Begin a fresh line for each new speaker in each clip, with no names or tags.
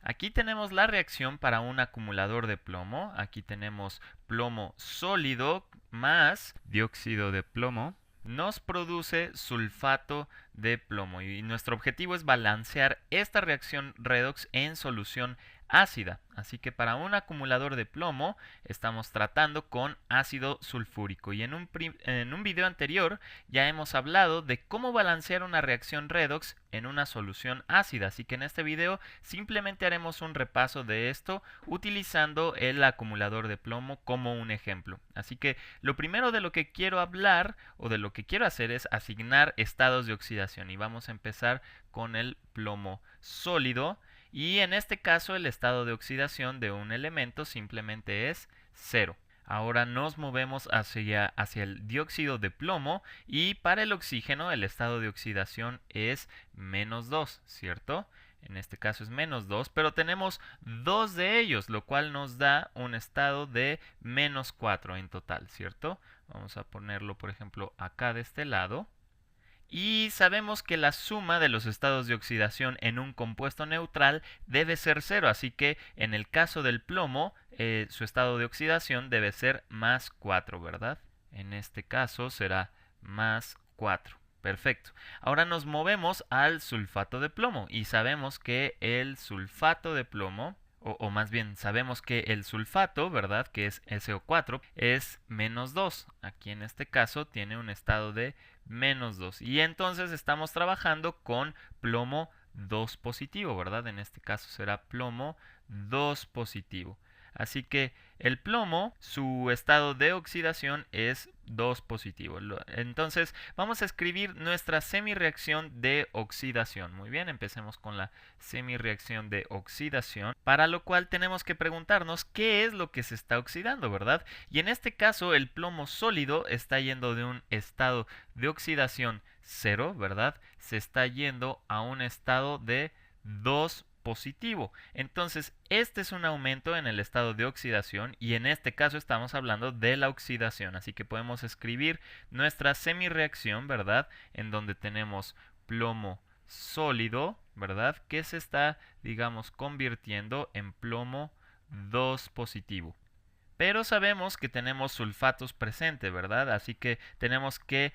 Aquí tenemos la reacción para un acumulador de plomo. Aquí tenemos plomo sólido más dióxido de plomo. Nos produce sulfato de plomo y nuestro objetivo es balancear esta reacción redox en solución ácida. Así que para un acumulador de plomo estamos tratando con ácido sulfúrico y en un video anterior ya hemos hablado de cómo balancear una reacción redox en una solución ácida. Así que en este video simplemente haremos un repaso de esto utilizando el acumulador de plomo como un ejemplo. Así que lo primero de lo que quiero hablar o de lo que quiero hacer es asignar estados de oxidación y vamos a empezar con el plomo sólido. Y en este caso el estado de oxidación de un elemento simplemente es 0. Ahora nos movemos hacia el dióxido de plomo y para el oxígeno el estado de oxidación es -2, ¿cierto? En este caso es -2, pero tenemos dos de ellos, lo cual nos da un estado de -4 en total, ¿cierto? Vamos a ponerlo, por ejemplo, acá de este lado. Y sabemos que la suma de los estados de oxidación en un compuesto neutral debe ser 0, así que en el caso del plomo, su estado de oxidación debe ser +4, ¿verdad? En este caso será +4. Perfecto. Ahora nos movemos al sulfato de plomo y sabemos que el sulfato de plomo, o más bien sabemos que el sulfato, ¿verdad? Que es SO4, es -2. Aquí en este caso tiene un estado de -2. Y entonces estamos trabajando con plomo 2 positivo, ¿verdad? En este caso será plomo 2 positivo. Así que el plomo, su estado de oxidación es 2 positivo. Entonces vamos a escribir nuestra semireacción de oxidación. Muy bien, empecemos con la semireacción de oxidación, para lo cual tenemos que preguntarnos qué es lo que se está oxidando, ¿verdad? Y en este caso el plomo sólido está yendo de un estado de oxidación 0, ¿verdad? Se está yendo a un estado de 2 positivo. Entonces, este es un aumento en el estado de oxidación y en este caso estamos hablando de la oxidación. Así que podemos escribir nuestra semireacción, ¿verdad? En donde tenemos plomo sólido, ¿verdad? Que se está, digamos, convirtiendo en plomo 2 positivo. Pero sabemos que tenemos sulfatos presentes, ¿verdad? Así que tenemos que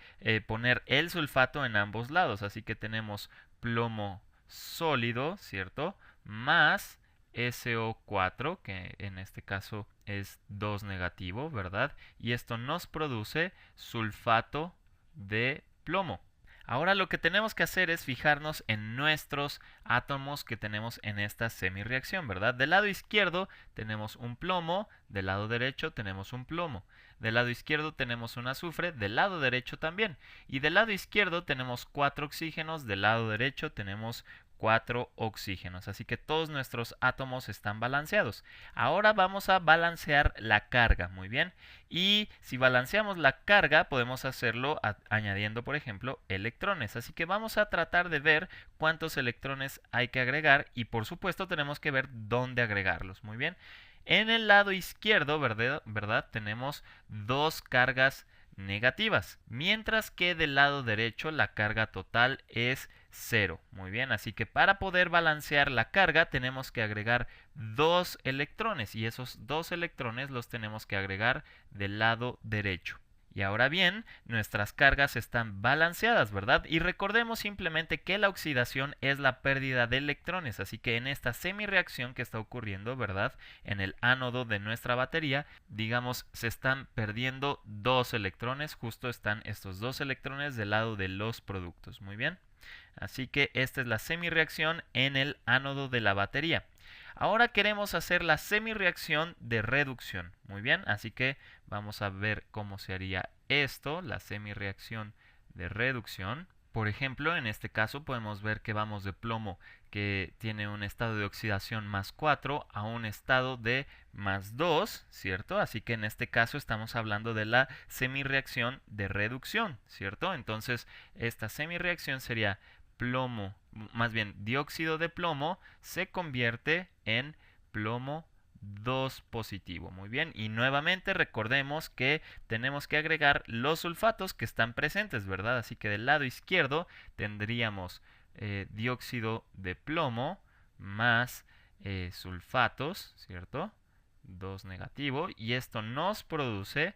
poner el sulfato en ambos lados. Así que tenemos plomo sólido, ¿cierto? Más SO4, que en este caso es 2 negativo, ¿verdad? Y esto nos produce sulfato de plomo. Ahora lo que tenemos que hacer es fijarnos en nuestros átomos que tenemos en esta semireacción, ¿verdad? Del lado izquierdo tenemos un plomo, del lado derecho tenemos un plomo. Del lado izquierdo tenemos un azufre, del lado derecho también. Y del lado izquierdo tenemos 4 oxígenos, del lado derecho tenemos 4 oxígenos. Así que todos nuestros átomos están balanceados. Ahora vamos a balancear la carga, muy bien. Y si balanceamos la carga, podemos hacerlo añadiendo, por ejemplo, electrones. Así que vamos a tratar de ver cuántos electrones hay que agregar y, por supuesto, tenemos que ver dónde agregarlos. Muy bien. En el lado izquierdo, ¿verdad? Tenemos dos cargas negativas, mientras que del lado derecho la carga total es 0. Muy bien, así que para poder balancear la carga tenemos que agregar 2 electrones y esos 2 electrones los tenemos que agregar del lado derecho. Y ahora bien, nuestras cargas están balanceadas, ¿verdad? Y recordemos simplemente que la oxidación es la pérdida de electrones, así que en esta semireacción que está ocurriendo, ¿verdad? En el ánodo de nuestra batería, digamos, se están perdiendo 2 electrones, justo están estos 2 electrones del lado de los productos, muy bien. Así que esta es la semireacción en el ánodo de la batería. Ahora queremos hacer la semireacción de reducción. Muy bien, así que vamos a ver cómo se haría esto, la semireacción de reducción. Por ejemplo, en este caso podemos ver que vamos de plomo que tiene un estado de oxidación +4 a un estado de +2, ¿cierto? Así que en este caso estamos hablando de la semireacción de reducción, ¿cierto? Entonces, esta semireacción sería plomo, más bien dióxido de plomo se convierte en plomo 2 positivo. Muy bien, y nuevamente recordemos que tenemos que agregar los sulfatos que están presentes, ¿verdad? Así que del lado izquierdo tendríamos dióxido de plomo más sulfatos, ¿cierto? 2 negativo. Y esto nos produce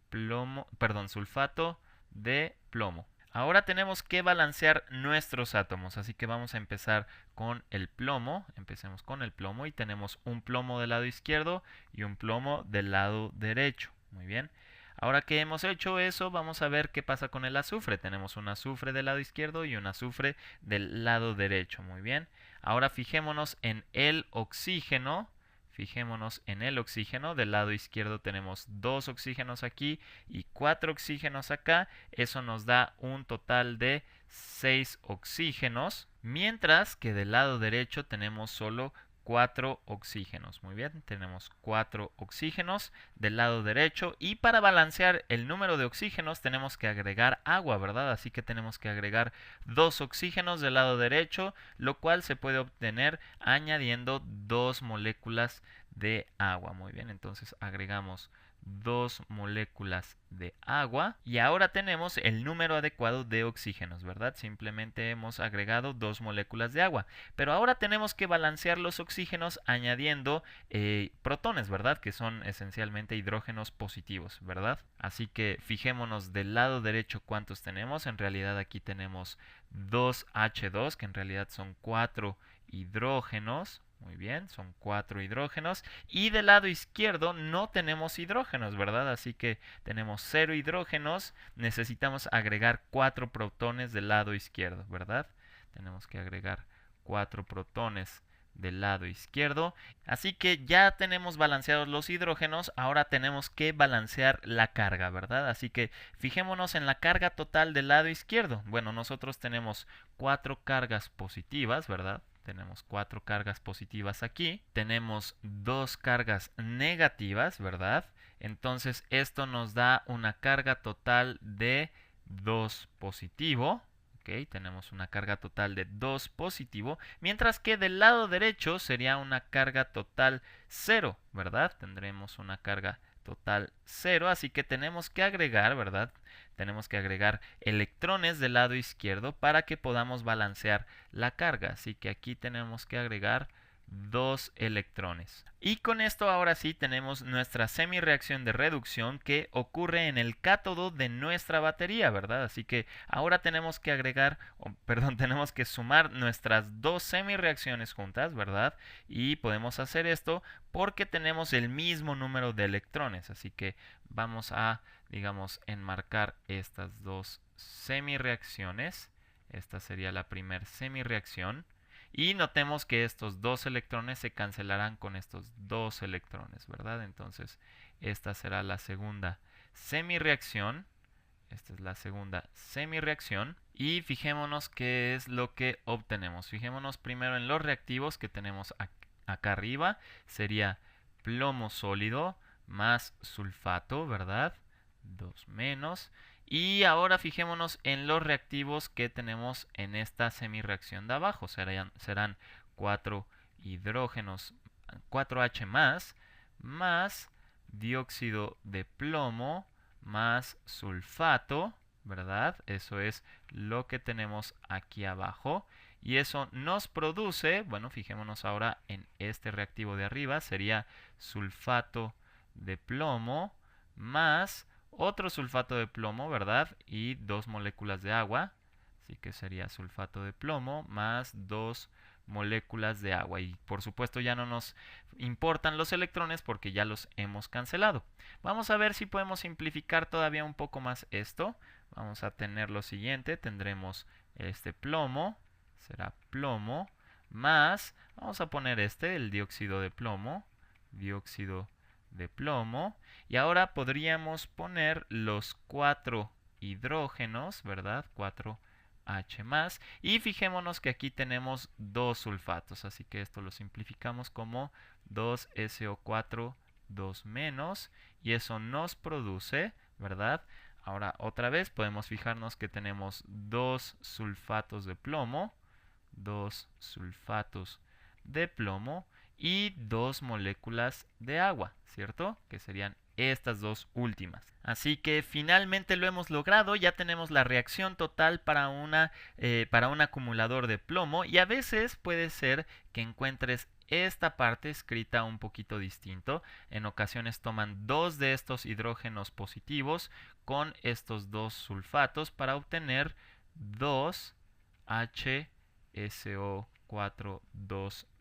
plomo, perdón, sulfato de plomo. Ahora tenemos que balancear nuestros átomos, así que vamos a empezar con el plomo. Empecemos con el plomo y tenemos un plomo del lado izquierdo y un plomo del lado derecho. Muy bien. Ahora que hemos hecho eso, vamos a ver qué pasa con el azufre. Tenemos un azufre del lado izquierdo y un azufre del lado derecho. Muy bien. Ahora fijémonos en el oxígeno. Fijémonos en el oxígeno. Del lado izquierdo tenemos 2 oxígenos aquí y 4 oxígenos acá. Eso nos da un total de 6 oxígenos. Mientras que del lado derecho tenemos solo 4 oxígenos. Muy bien, tenemos 4 oxígenos del lado derecho. Y para balancear el número de oxígenos tenemos que agregar agua, ¿verdad? Así que tenemos que agregar 2 oxígenos del lado derecho, lo cual se puede obtener añadiendo 2 moléculas de agua. Muy bien, entonces agregamos 2 moléculas de agua y ahora tenemos el número adecuado de oxígenos, ¿verdad? Simplemente hemos agregado 2 moléculas de agua, pero ahora tenemos que balancear los oxígenos añadiendo protones, ¿verdad? Que son esencialmente hidrógenos positivos, ¿verdad? Así que fijémonos del lado derecho cuántos tenemos. En realidad aquí tenemos 2H2, que en realidad son 4 hidrógenos. Muy bien, son 4 hidrógenos. Y del lado izquierdo no tenemos hidrógenos, ¿verdad? Así que tenemos 0 hidrógenos. Necesitamos agregar 4 protones del lado izquierdo, ¿verdad? Tenemos que agregar 4 protones del lado izquierdo. Así que ya tenemos balanceados los hidrógenos. Ahora tenemos que balancear la carga, ¿verdad? Así que fijémonos en la carga total del lado izquierdo. Bueno, nosotros tenemos 4 cargas positivas, ¿verdad? Tenemos 4 cargas positivas aquí. Tenemos 2 cargas negativas, ¿verdad? Entonces esto nos da una carga total de 2 positivo. Ok, tenemos una carga total de 2 positivo. Mientras que del lado derecho sería una carga total 0, ¿verdad? Tendremos una carga total 0. Así que tenemos que agregar, ¿verdad? Tenemos que agregar electrones del lado izquierdo para que podamos balancear la carga. Así que aquí tenemos que agregar 2 electrones. Y con esto ahora sí tenemos nuestra semireacción de reducción que ocurre en el cátodo de nuestra batería, ¿verdad? Así que ahora tenemos que agregar, perdón, tenemos que sumar nuestras 2 semireacciones juntas, ¿verdad? Y podemos hacer esto porque tenemos el mismo número de electrones. Así que vamos a, digamos, enmarcar estas 2 semireacciones. Esta sería la primera semireacción. Y notemos que estos 2 electrones se cancelarán con estos 2 electrones, ¿verdad? Entonces, esta será la segunda semireacción. Esta es la segunda semireacción. Y fijémonos qué es lo que obtenemos. Fijémonos primero en los reactivos que tenemos acá arriba. Sería plomo sólido más sulfato, ¿verdad? 2 menos. Y ahora fijémonos en los reactivos que tenemos en esta semireacción de abajo. Serán 4 hidrógenos, 4H más dióxido de plomo más sulfato, ¿verdad? Eso es lo que tenemos aquí abajo. Y eso nos produce, bueno, fijémonos ahora en este reactivo de arriba, sería sulfato de plomo más otro sulfato de plomo, ¿verdad? Y 2 moléculas de agua. Así que sería sulfato de plomo más 2 moléculas de agua. Y por supuesto ya no nos importan los electrones porque ya los hemos cancelado. Vamos a ver si podemos simplificar todavía un poco más esto. Vamos a tener lo siguiente. Tendremos este plomo. Será plomo más, vamos a poner el dióxido de plomo. Dióxido de plomo. Y ahora podríamos poner los 4 hidrógenos, ¿verdad? 4H+. Y fijémonos que aquí tenemos 2 sulfatos. Así que esto lo simplificamos como 2SO4, 2 menos. Y eso nos produce, ¿verdad? Ahora otra vez podemos fijarnos que tenemos 2 sulfatos de plomo. 2 sulfatos de plomo y 2 moléculas de agua, ¿cierto? Que serían estas 2 últimas. Así que finalmente lo hemos logrado, ya tenemos la reacción total para un acumulador de plomo y a veces puede ser que encuentres esta parte escrita un poquito distinto. En ocasiones toman dos de estos hidrógenos positivos con estos dos sulfatos para obtener 2HSO4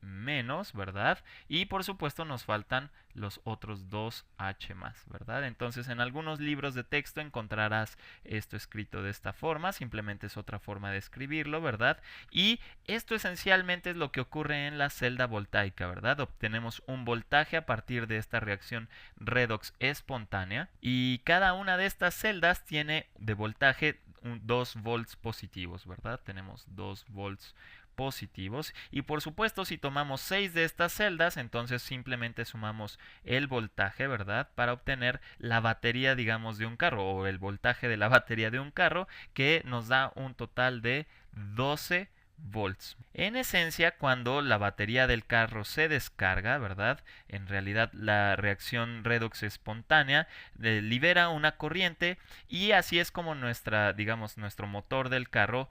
menos, ¿verdad? Y por supuesto nos faltan los otros dos H más, ¿verdad? Entonces en algunos libros de texto encontrarás esto escrito de esta forma, simplemente es otra forma de escribirlo, ¿verdad? Y esto esencialmente es lo que ocurre en la celda voltaica, ¿verdad? Obtenemos un voltaje a partir de esta reacción redox espontánea y cada una de estas celdas tiene de voltaje 2 volts positivos, ¿verdad? Tenemos 2 volts positivos y por supuesto si tomamos 6 de estas celdas entonces simplemente sumamos el voltaje, ¿verdad? Para obtener la batería, digamos, de un carro o el voltaje de la batería de un carro que nos da un total de 12 volts. En esencia, cuando la batería del carro se descarga, ¿verdad? En realidad la reacción redox espontánea libera una corriente y así es como digamos, nuestro motor del carro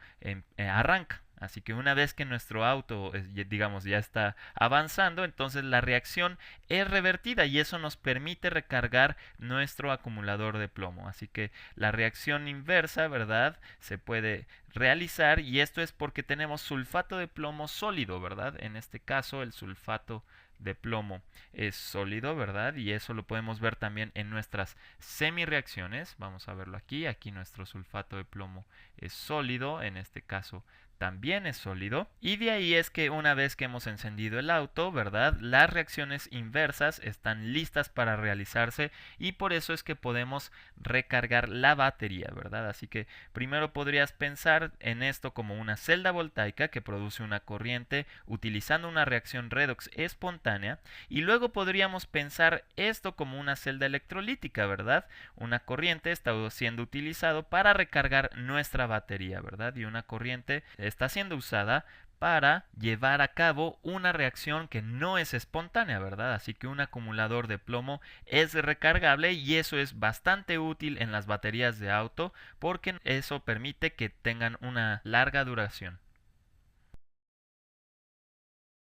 arranca. Así que una vez que nuestro auto, digamos, ya está avanzando, entonces la reacción es revertida y eso nos permite recargar nuestro acumulador de plomo. Así que la reacción inversa, ¿verdad? Se puede realizar y esto es porque tenemos sulfato de plomo sólido, ¿verdad? En este caso el sulfato de plomo es sólido, ¿verdad? Y eso lo podemos ver también en nuestras semireacciones. Vamos a verlo aquí. Aquí nuestro sulfato de plomo es sólido, en este caso también es sólido. Y de ahí es que una vez que hemos encendido el auto, ¿verdad? Las reacciones inversas están listas para realizarse y por eso es que podemos recargar la batería, ¿verdad? Así que primero podrías pensar en esto como una celda voltaica que produce una corriente utilizando una reacción redox espontánea y luego podríamos pensar esto como una celda electrolítica, ¿verdad? Una corriente está siendo utilizado para recargar nuestra batería, ¿verdad? Y una corriente está siendo usada para llevar a cabo una reacción que no es espontánea, ¿verdad? Así que un acumulador de plomo es recargable y eso es bastante útil en las baterías de auto porque eso permite que tengan una larga duración.